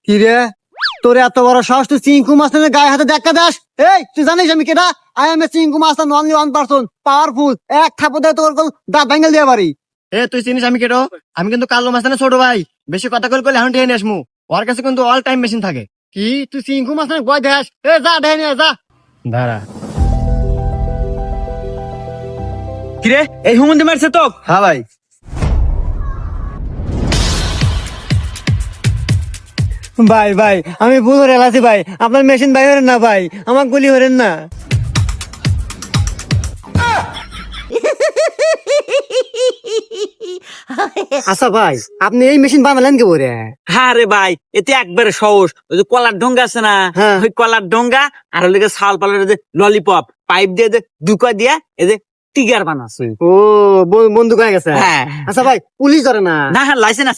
কি রে তোর এত বড় সাহস, তুই চিঙ্কু মাস্তানের গায়ে হাতে দেখা দাস? এই তুই জানিস আমি কেটা? I M A Chinku Mustan, only one person, powerful. এক থাপড় দিয়ে তোর দাঁত ভেঙে দিয়ে পারি। এ তুই চিনিস আমি কেটো? আমি কিন্তু কালো মাস্তানের ছোট ভাই। বেশি কথা কইলে এখন ঠেয়ে নিয়ে আসমু। ওর কাছে কিন্তু অল টাইম মেশিন থাকে। কি তুই চিঙ্কু মাস্তানের গয় দেখাস? এ যা ঢেকে নিয়ে যা। দাঁড়া। কিরে এই হুমন্দি মারছে তো? হ্যাঁ ভাই। ভাই ভাই আমি ভুল করে এলাছি ভাই, আপনার মেশিন ভাই হরেন না ভাই, আমার গুলি হরেন না। আচ্ছা ভাই, আপনি এই মেশিন বানালেন কে বলে? হ্যাঁ রে ভাই, এতে একবারে সহজ। ওই যে কলার ঢোঙ্গা আছে না, হ্যাঁ। ওই কলার ঢোঙ্গা আর ওই শাল পালের যে ললিপপ পাইপ দিয়ে যে দুকা দিয়ে এই যে টিগার বানাচ্ছে। ও বন্দুক হয়ে গেছে। হ্যাঁ। আচ্ছা ভাই, পুলিশ ধরে না? না হ্যাঁ লাইসেন্স আছে।